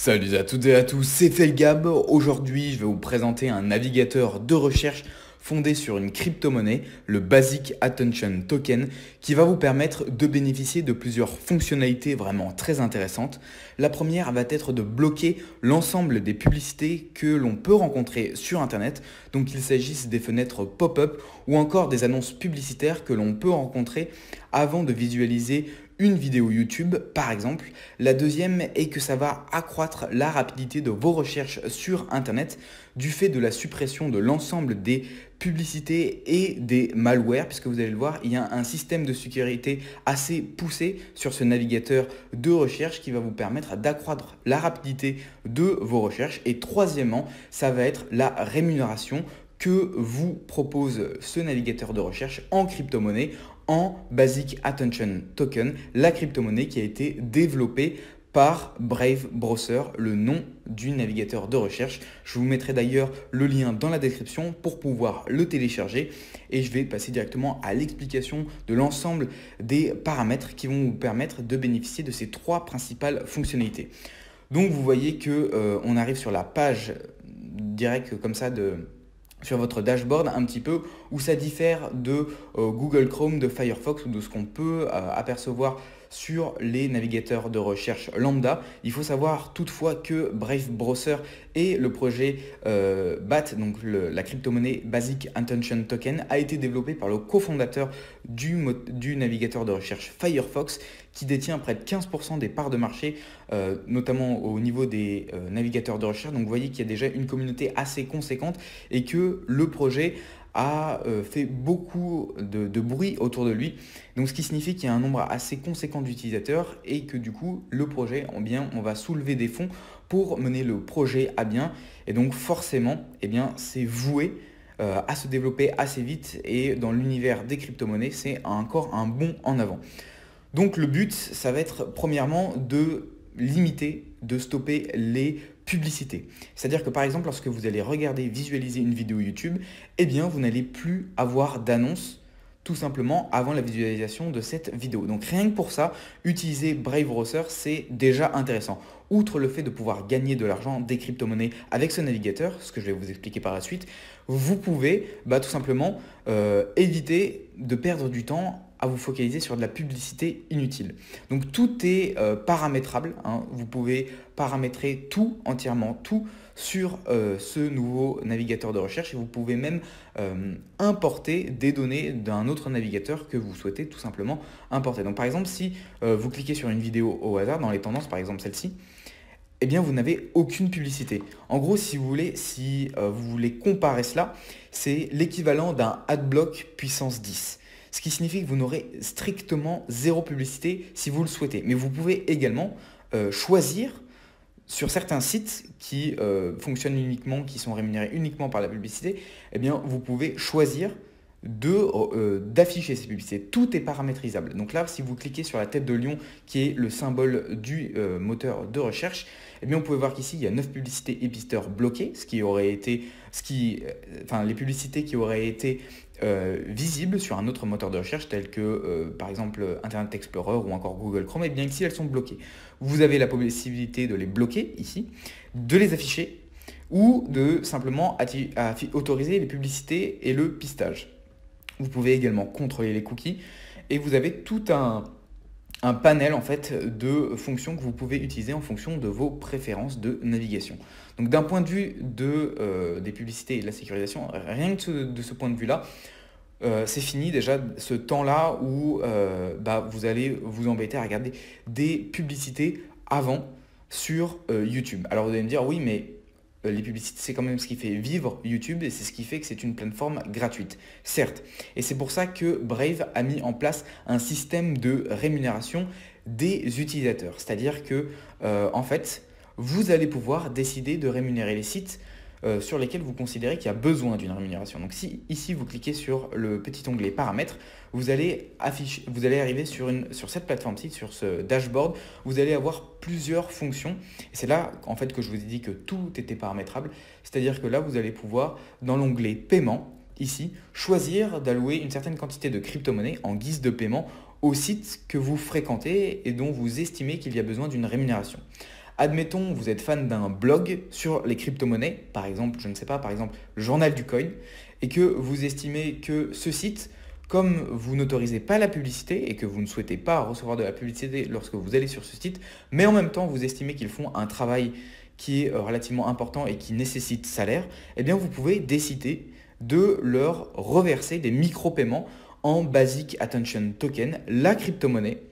Salut à toutes et à tous, c'est Felgab. Aujourd'hui, je vais vous présenter un navigateur de recherche fondé sur une crypto-monnaie, le Basic Attention Token, qui va vous permettre de bénéficier de plusieurs fonctionnalités vraiment très intéressantes. La première va être de bloquer l'ensemble des publicités que l'on peut rencontrer sur Internet, donc qu'il s'agisse des fenêtres pop-up ou encore des annonces publicitaires que l'on peut rencontrer avant de visualiser une vidéo YouTube par exemple. La deuxième est que ça va accroître la rapidité de vos recherches sur Internet du fait de la suppression de l'ensemble des publicités et des malwares, puisque vous allez le voir, il y a un système de sécurité assez poussé sur ce navigateur de recherche qui va vous permettre d'accroître la rapidité de vos recherches. Et troisièmement, ça va être la rémunération que vous propose ce navigateur de recherche en crypto-monnaie, en Basic Attention Token, la crypto-monnaie qui a été développée par Brave Browser, le nom du navigateur de recherche. Je vous mettrai d'ailleurs le lien dans la description pour pouvoir le télécharger et je vais passer directement à l'explication de l'ensemble des paramètres qui vont vous permettre de bénéficier de ces trois principales fonctionnalités. Donc vous voyez que on arrive sur la page directe comme ça sur votre dashboard un petit peu où ça diffère de Google Chrome, de Firefox ou de ce qu'on peut apercevoir sur les navigateurs de recherche lambda. Il faut savoir toutefois que Brave Browser et le projet BAT, donc la crypto-monnaie Basic Attention Token, a été développé par le cofondateur du navigateur de recherche Firefox qui détient près de 15% des parts de marché, notamment au niveau des navigateurs de recherche. Donc vous voyez qu'il y a déjà une communauté assez conséquente et que le projet a fait beaucoup de bruit autour de lui. Donc ce qui signifie qu'il y a un nombre assez conséquent d'utilisateurs et que du coup le projet, on va soulever des fonds pour mener le projet à bien. Et donc forcément, c'est voué à se développer assez vite et dans l'univers des crypto-monnaies, c'est encore un bond en avant. Donc le but, ça va être premièrement de limiter, de stopper les publicités. C'est-à-dire que par exemple, lorsque vous allez regarder, visualiser une vidéo YouTube, vous n'allez plus avoir d'annonces tout simplement avant la visualisation de cette vidéo. Donc rien que pour ça, utiliser Brave Browser, c'est déjà intéressant. Outre le fait de pouvoir gagner de l'argent des crypto-monnaies avec ce navigateur, ce que je vais vous expliquer par la suite, vous pouvez tout simplement éviter de perdre du temps à vous focaliser sur de la publicité inutile. Donc tout est paramétrable, hein. Vous pouvez paramétrer tout, entièrement tout, sur ce nouveau navigateur de recherche et vous pouvez même importer des données d'un autre navigateur que vous souhaitez tout simplement importer. Donc par exemple, si vous cliquez sur une vidéo au hasard, dans les tendances, par exemple celle-ci, vous n'avez aucune publicité. En gros, si vous voulez comparer cela, c'est l'équivalent d'un adblock puissance 10. Ce qui signifie que vous n'aurez strictement zéro publicité si vous le souhaitez. Mais vous pouvez également choisir sur certains sites qui fonctionnent uniquement, qui sont rémunérés uniquement par la publicité, vous pouvez choisir d'afficher ces publicités. Tout est paramétrisable. Donc là, si vous cliquez sur la tête de lion, qui est le symbole du moteur de recherche, on peut voir qu'ici, il y a 9 publicités épiceuteurs bloquées, les publicités qui auraient été visibles sur un autre moteur de recherche, tel que par exemple Internet Explorer ou encore Google Chrome, ici, elles sont bloquées. Vous avez la possibilité de les bloquer ici, de les afficher ou de simplement autoriser les publicités et le pistage. Vous pouvez également contrôler les cookies et vous avez tout un panel en fait de fonctions que vous pouvez utiliser en fonction de vos préférences de navigation. Donc d'un point de vue des publicités et de la sécurisation, rien que de ce point de vue-là, c'est fini déjà ce temps-là où vous allez vous embêter à regarder des publicités avant sur YouTube. Alors vous allez me dire oui mais les publicités, c'est quand même ce qui fait vivre YouTube et c'est ce qui fait que c'est une plateforme gratuite. Certes, et c'est pour ça que Brave a mis en place un système de rémunération des utilisateurs. C'est-à-dire que, en fait, vous allez pouvoir décider de rémunérer les sites sur lesquels vous considérez qu'il y a besoin d'une rémunération. Donc si ici vous cliquez sur le petit onglet paramètres, vous allez arriver sur cette plateforme-ci, sur ce dashboard, vous allez avoir plusieurs fonctions. Et c'est là en fait que je vous ai dit que tout était paramétrable. C'est-à-dire que là, vous allez pouvoir, dans l'onglet paiement, ici, choisir d'allouer une certaine quantité de crypto-monnaie en guise de paiement au site que vous fréquentez et dont vous estimez qu'il y a besoin d'une rémunération. Admettons, vous êtes fan d'un blog sur les crypto-monnaies, par exemple, je ne sais pas, par exemple, le journal du coin, et que vous estimez que ce site, comme vous n'autorisez pas la publicité et que vous ne souhaitez pas recevoir de la publicité lorsque vous allez sur ce site, mais en même temps, vous estimez qu'ils font un travail qui est relativement important et qui nécessite salaire, eh bien, vous pouvez décider de leur reverser des micro-paiements en Basic Attention Token, la crypto-monnaie,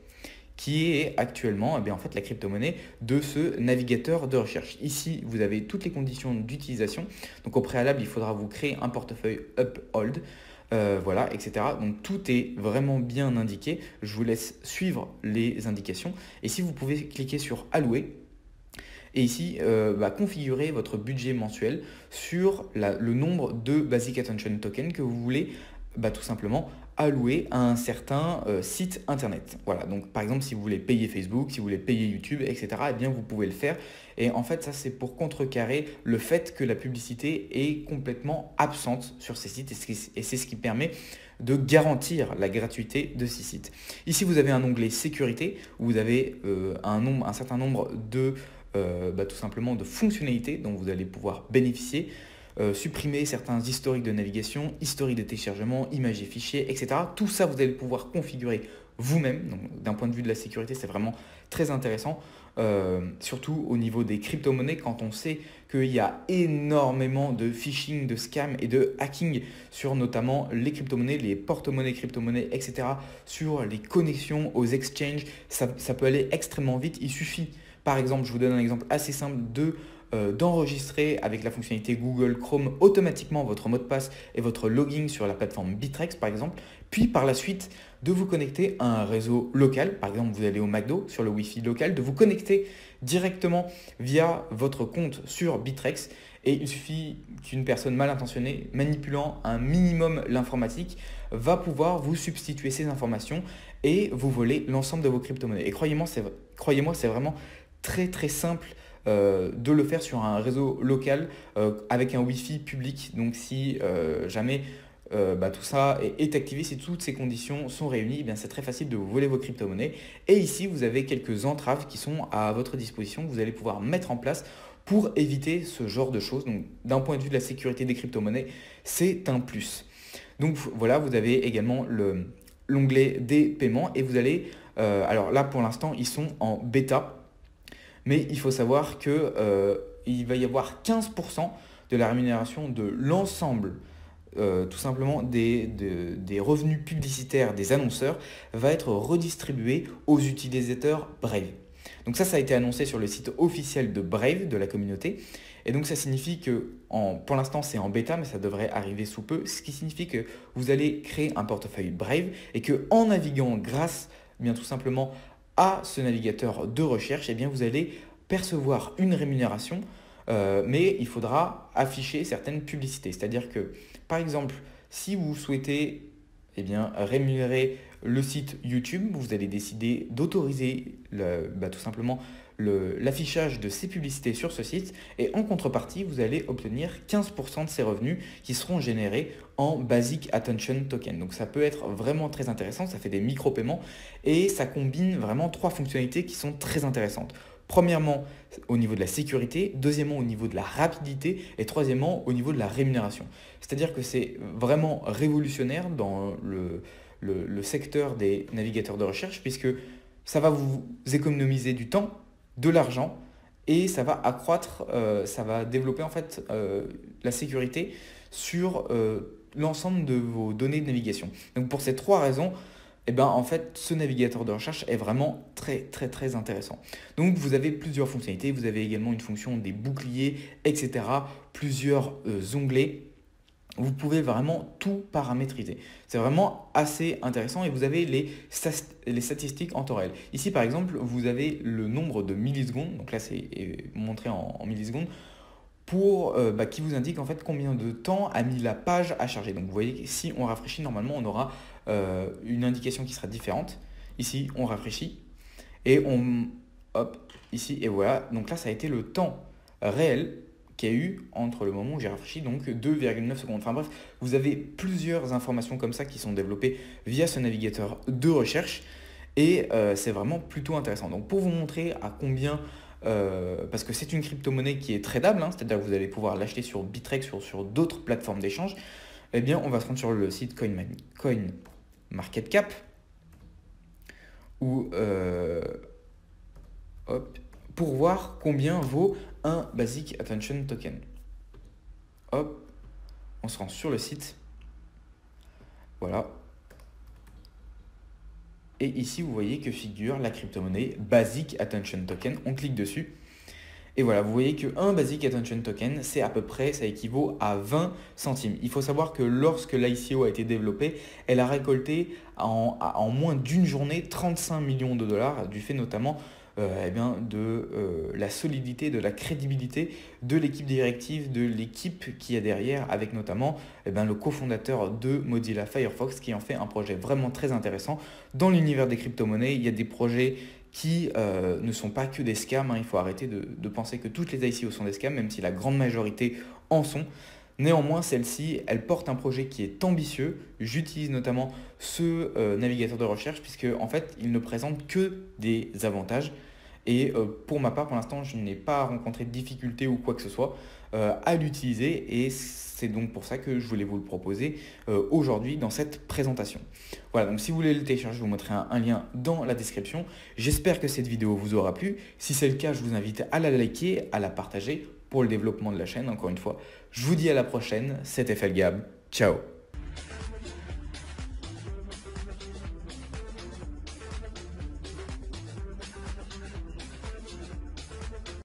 qui est actuellement en fait, la crypto-monnaie de ce navigateur de recherche. Ici, vous avez toutes les conditions d'utilisation. Donc au préalable, il faudra vous créer un portefeuille Uphold, voilà, etc. Donc tout est vraiment bien indiqué. Je vous laisse suivre les indications. Et si vous pouvez cliquer sur Allouer, et ici, configurer votre budget mensuel sur le nombre de Basic Attention Token que vous voulez tout simplement allouer à un certain site internet. Voilà, donc par exemple si vous voulez payer Facebook, si vous voulez payer YouTube, etc., eh bien vous pouvez le faire. Et en fait ça c'est pour contrecarrer le fait que la publicité est complètement absente sur ces sites et c'est ce qui permet de garantir la gratuité de ces sites. Ici vous avez un onglet sécurité où vous avez un certain nombre de tout simplement de fonctionnalités dont vous allez pouvoir bénéficier. Supprimer certains historiques de navigation, historique de téléchargement, images et fichiers, etc. Tout ça, vous allez pouvoir configurer vous-même. Donc, d'un point de vue de la sécurité, c'est vraiment très intéressant. Surtout au niveau des crypto-monnaies, quand on sait qu'il y a énormément de phishing, de scam et de hacking sur notamment les crypto-monnaies, les porte-monnaies, crypto-monnaies, etc. Sur les connexions aux exchanges, ça peut aller extrêmement vite. Il suffit, par exemple, je vous donne un exemple assez simple d'enregistrer avec la fonctionnalité Google Chrome automatiquement votre mot de passe et votre login sur la plateforme Bittrex par exemple, puis par la suite de vous connecter à un réseau local, par exemple vous allez au McDo sur le Wi-Fi local, de vous connecter directement via votre compte sur Bittrex et il suffit qu'une personne mal intentionnée manipulant un minimum l'informatique va pouvoir vous substituer ces informations et vous voler l'ensemble de vos crypto-monnaies. Et croyez-moi, c'est vraiment très très simple de le faire sur un réseau local avec un Wi-Fi public. Donc si jamais tout ça est activé, si toutes ces conditions sont réunies, eh bien c'est très facile de vous voler vos crypto-monnaies. Et ici, vous avez quelques entraves qui sont à votre disposition que vous allez pouvoir mettre en place pour éviter ce genre de choses. Donc d'un point de vue de la sécurité des crypto-monnaies, c'est un plus. Donc voilà, vous avez également l'onglet des paiements et vous allez, alors là pour l'instant, ils sont en bêta. Mais il faut savoir qu'il va y avoir 15% de la rémunération de l'ensemble, tout simplement des revenus publicitaires des annonceurs, va être redistribué aux utilisateurs Brave. Donc ça a été annoncé sur le site officiel de Brave, de la communauté. Et donc ça signifie que, pour l'instant c'est en bêta, mais ça devrait arriver sous peu, ce qui signifie que vous allez créer un portefeuille Brave et qu'en naviguant grâce, bien tout simplement, à ce navigateur de recherche, eh bien vous allez percevoir une rémunération, mais il faudra afficher certaines publicités. C'est-à-dire que, par exemple, si vous souhaitez rémunérer le site YouTube, vous allez décider d'autoriser tout simplement l'affichage de ces publicités sur ce site et en contrepartie, vous allez obtenir 15% de ces revenus qui seront générés en Basic Attention Token. Donc ça peut être vraiment très intéressant, ça fait des micro-paiements et ça combine vraiment 3 fonctionnalités qui sont très intéressantes. Premièrement, au niveau de la sécurité, deuxièmement, au niveau de la rapidité et troisièmement, au niveau de la rémunération. C'est-à-dire que c'est vraiment révolutionnaire dans le secteur des navigateurs de recherche puisque ça va vous économiser du temps, de l'argent et ça va accroître, ça va développer en fait la sécurité sur l'ensemble de vos données de navigation. Donc pour ces 3 raisons, en fait, ce navigateur de recherche est vraiment très très très intéressant. Donc vous avez plusieurs fonctionnalités, vous avez également une fonction des boucliers, etc. Plusieurs onglets. Vous pouvez vraiment tout paramétriser. C'est vraiment assez intéressant et vous avez les statistiques en temps réel. Ici par exemple, vous avez le nombre de millisecondes, donc là c'est montré en millisecondes, qui vous indique en fait combien de temps a mis la page à charger. Donc vous voyez que si on rafraîchit, normalement on aura une indication qui sera différente. Ici on rafraîchit et ici et voilà. Donc là ça a été le temps réel qu'il y a eu entre le moment où j'ai rafraîchi, donc 2,9 secondes. Enfin bref, vous avez plusieurs informations comme ça qui sont développées via ce navigateur de recherche et c'est vraiment plutôt intéressant. Donc pour vous montrer à combien parce que c'est une crypto-monnaie qui est tradable, hein, c'est-à-dire que vous allez pouvoir l'acheter sur Bittrex, sur d'autres plateformes d'échange, eh bien, on va se rendre sur le site CoinMarketCap, où, hop, pour voir combien vaut un Basic Attention Token. Hop, on se rend sur le site. Voilà. Et ici, vous voyez que figure la crypto-monnaie Basic Attention Token. On clique dessus. Et voilà, vous voyez qu'un Basic Attention Token, c'est à peu près, ça équivaut à 20 centimes. Il faut savoir que lorsque l'ICO a été développée, elle a récolté en moins d'une journée 35 millions de dollars, du fait notamment de la solidité, de la crédibilité de l'équipe directive, de l'équipe qui est derrière, avec notamment le cofondateur de Mozilla Firefox, qui en fait un projet vraiment très intéressant. Dans l'univers des crypto-monnaies, il y a des projets qui ne sont pas que des scams, hein. Il faut arrêter de penser que toutes les ICO sont des scams, même si la grande majorité en sont. Néanmoins, celle-ci, elle porte un projet qui est ambitieux. J'utilise notamment ce navigateur de recherche puisque en fait, il ne présente que des avantages. Et pour ma part, pour l'instant, je n'ai pas rencontré de difficultés ou quoi que ce soit à l'utiliser. Et c'est donc pour ça que je voulais vous le proposer aujourd'hui dans cette présentation. Voilà, donc si vous voulez le télécharger, je vous mettrai un lien dans la description. J'espère que cette vidéo vous aura plu. Si c'est le cas, je vous invite à la liker, à la partager pour le développement de la chaîne. Encore une fois, je vous dis à la prochaine. C'était Felgab. Ciao.